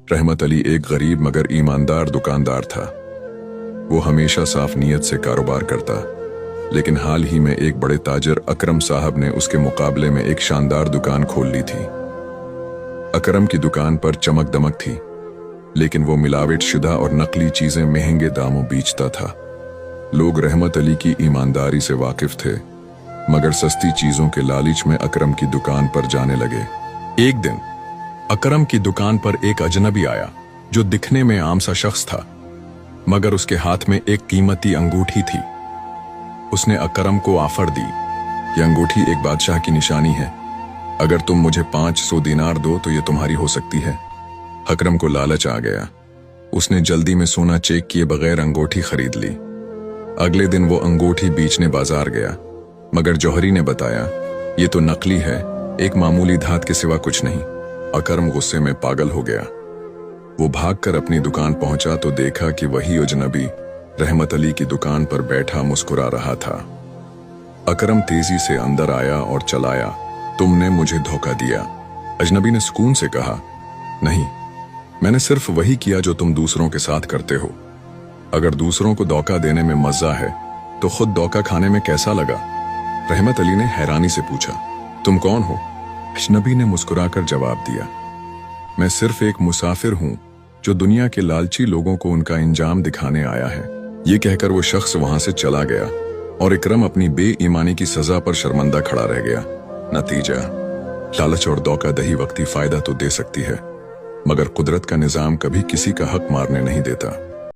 रहमत अली एक गरीब मगर ईमानदार दुकानदार था। वो हमेशा साफ नीयत से कारोबार करता, लेकिन हाल ही में एक बड़े ताजर अकरम साहब ने उसके मुकाबले में एक शानदार दुकान खोल ली थी। अकरम की दुकान पर चमक दमक थी, लेकिन वो मिलावट शुदा और नकली चीजें महंगे दामों बेचता था। लोग रहमत अली की ईमानदारी से वाकिफ थे, मगर सस्ती चीजों के लालच में अकरम की दुकान पर जाने लगे। एक दिन अकरम की दुकान पर एक अजनबी आया जो दिखने में आम सा शख्स था, मगर उसके हाथ में एक कीमती अंगूठी थी। उसने अकरम को ऑफर दी, यह अंगूठी एक बादशाह की निशानी है, अगर तुम मुझे 500 दिनार दो तो ये तुम्हारी हो सकती है। अकरम को लालच आ गया, उसने जल्दी में सोना चेक किए बगैर अंगूठी खरीद ली। अगले दिन वो अंगूठी बेचने बाजार गया, मगर जौहरी ने बताया ये तो नकली है, एक मामूली धात के सिवा कुछ नहीं। अकरम गुस्से में पागल हो गया। वो भागकर अपनी दुकान पहुंचा तो देखा कि वही अजनबी रहमत अली की दुकान पर बैठा मुस्कुरा रहा था। अकरम तेजी से अंदर आया और चलाया, तुमने मुझे धोखा दिया। अजनबी ने सुकून से कहा, नहीं, मैंने सिर्फ वही किया जो तुम दूसरों के साथ करते हो। अगर दूसरों को धोखा देने में मजा है तो खुद धोखा खाने में कैसा लगा? रहमत अली ने हैरानी से पूछा, तुम कौन हो? अजनबी ने मुस्कुराकर जवाब दिया, मैं सिर्फ एक मुसाफिर हूं जो दुनिया के लालची लोगों को उनका इंजाम दिखाने आया है। ये कहकर वो शख्स वहां से चला गया और इकरम अपनी बेईमानी की सजा पर शर्मंदा खड़ा रह गया। नतीजा, लालच और धोखाधड़ी वक्ती फायदा तो दे सकती है, मगर कुदरत का निजाम कभी किसी का हक मारने नहीं देता।